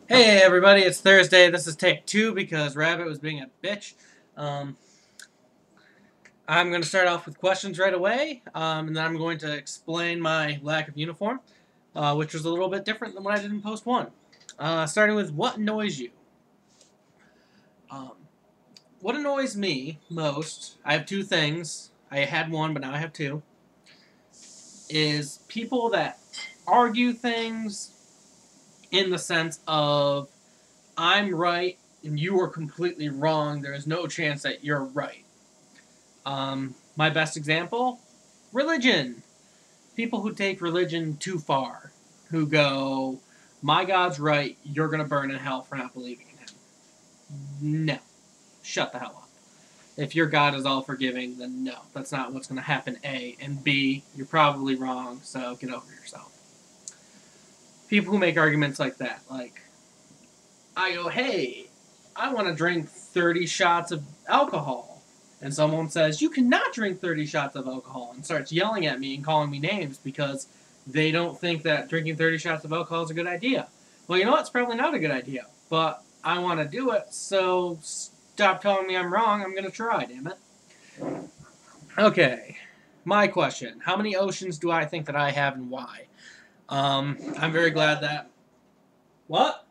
Hey everybody, it's Thursday. This is take 2 because Rabbit was being a bitch. I'm going to start off with questions right away, and then I'm going to explain my lack of uniform, which was a little bit different than what I did in post 1. Starting with what annoys you? Um, what annoys me most, I have two things. I had one, but now I have two, is people that argue things in the sense of I'm right and you are completely wrong. There is no chance that you're right. My best example, religion. People who take religion too far, who go, my God's right, you're going to burn in hell for not believing in him. No. Shut the hell up. If your God is all forgiving, then no, that's not what's going to happen, A. And B, you're probably wrong, so get over yourself. People who make arguments like that, like, I go, hey, I want to drink 30 shots of alcohol. And someone says, you cannot drink 30 shots of alcohol, and starts yelling at me and calling me names because they don't think that drinking 30 shots of alcohol is a good idea. Well, you know what? It's probably not a good idea, but I want to do it, so stop telling me I'm wrong. I'm going to try, damn it. Okay, my question. How many oceans do I think that I have and why? I'm very glad that... What?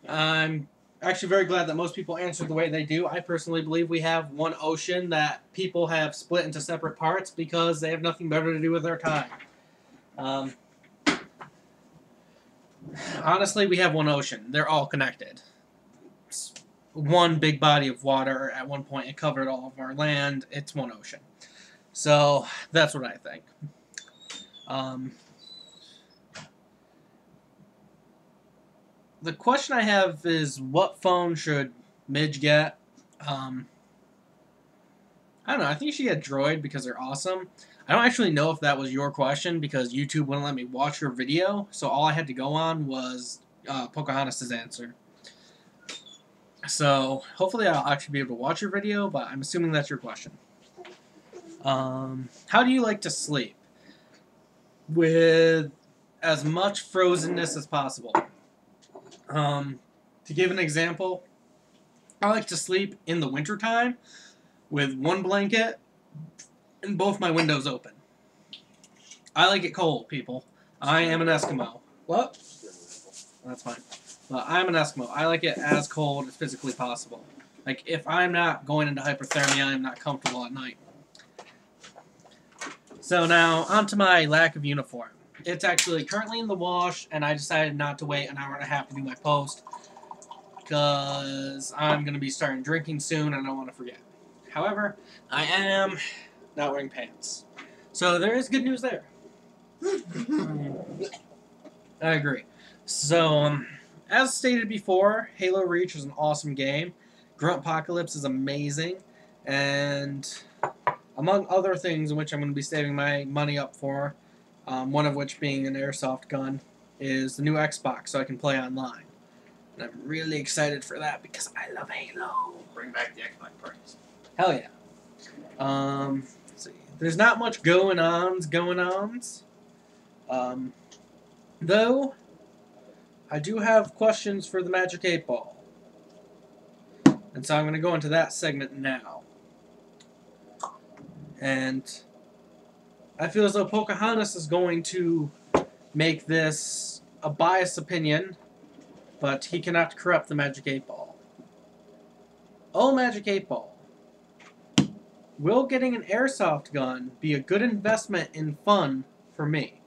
I'm actually very glad that most people answered the way they do. I personally believe we have one ocean that people have split into separate parts because they have nothing better to do with their time. Honestly, we have one ocean. They're all connected. It's one big body of water. At one point, it covered all of our land. It's one ocean. So, that's what I think. The question I have is, what phone should Midge get? I don't know. I think she had Droid because they're awesome. I don't actually know if that was your question because YouTube wouldn't let me watch your video, so all I had to go on was Pocahontas' answer. So hopefully I'll actually be able to watch your video, but I'm assuming that's your question. How do you like to sleep? With as much frozenness as possible. To give an example, I like to sleep in the wintertime with one blanket and both my windows open. I like it cold, people. I am an Eskimo. What? That's fine. But I'm an Eskimo. I like it as cold as physically possible. Like, if I'm not going into hypothermia, I'm not comfortable at night. So now, on to my lack of uniform. It's actually currently in the wash, and I decided not to wait an hour and a half to do my post because I'm going to be starting drinking soon and I don't want to forget. However, I am not wearing pants. So there is good news there. I agree. So, as stated before, Halo Reach is an awesome game. Gruntpocalypse is amazing. And among other things in which I'm going to be saving my money up for, one of which being an airsoft gun, is the new Xbox so I can play online. And I'm really excited for that because I love Halo. Bring back the Xbox parties. Hell yeah. Let's see. There's not much going on. Though, I do have questions for the Magic 8 Ball. And so I'm going to go into that segment now. And I feel as though Pocahontas is going to make this a biased opinion, but he cannot corrupt the Magic 8 Ball. Oh, Magic 8 Ball. Will getting an airsoft gun be a good investment in fun for me?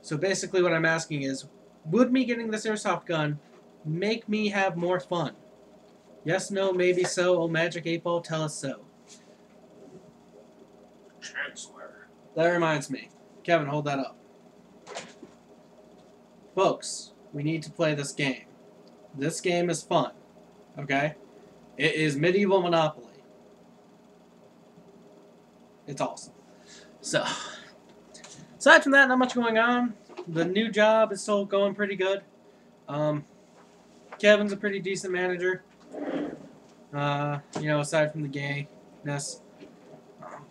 So basically what I'm asking is, would me getting this airsoft gun make me have more fun? Yes, no, maybe so. Oh, Magic 8 Ball, tell us so. Chancellor. That reminds me. Kevin, hold that up. Folks, we need to play this game. This game is fun. Okay? It is medieval Monopoly. It's awesome. So, aside from that, not much going on. The new job is still going pretty good. Kevin's a pretty decent manager. Aside from the gayness.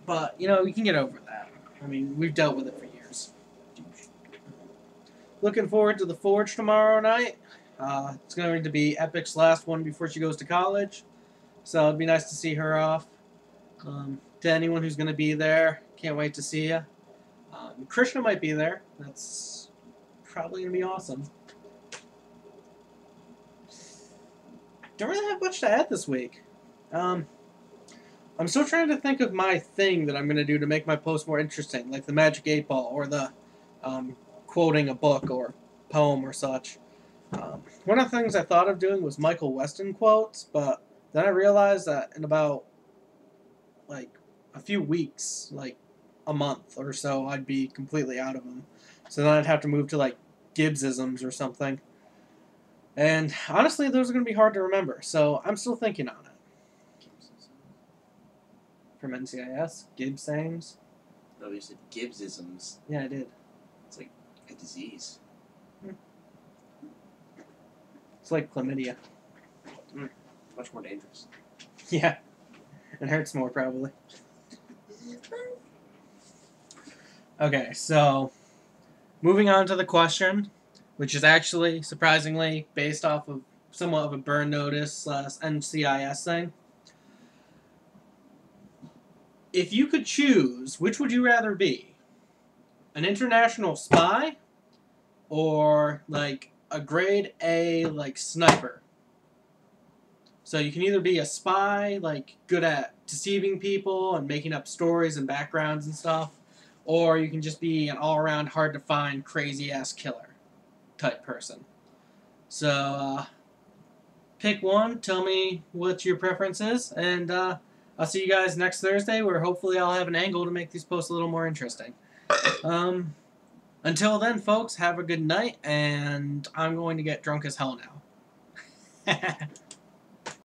But, we can get over that. I mean, we've dealt with it for years. looking forward to the Forge tomorrow night. It's going to be Epic's last one before she goes to college. So it'd be nice to see her off. To anyone who's going to be there, can't wait to see you. Krishna might be there. That's probably going to be awesome. Don't really have much to add this week. I'm still trying to think of my thing that I'm going to do to make my post more interesting, like the Magic 8 Ball or the quoting a book or poem or such. One of the things I thought of doing was Michael Weston quotes, but then I realized that in about like a few weeks, like a month or so, I'd be completely out of them. So then I'd have to move to like Gibsisms or something. And honestly, those are going to be hard to remember, so I'm still thinking on it. From NCIS, Gibsisms. No, you said Gibsisms. Yeah, I did. It's like a disease. It's like chlamydia. Much more dangerous. Yeah. It hurts more, probably. Okay, so moving on to the question, which is actually, surprisingly, based off of somewhat of a burn notice / NCIS thing. If you could choose, which would you rather be? An international spy or, like, a grade A, like, sniper? So you can either be a spy, like, good at deceiving people and making up stories and backgrounds and stuff, or you can just be an all-around, hard-to-find, crazy-ass killer type person. So, pick one, tell me what your preference is, and I'll see you guys next Thursday, where hopefully I'll have an angle to make these posts a little more interesting. Until then, folks, have a good night, and I'm going to get drunk as hell now.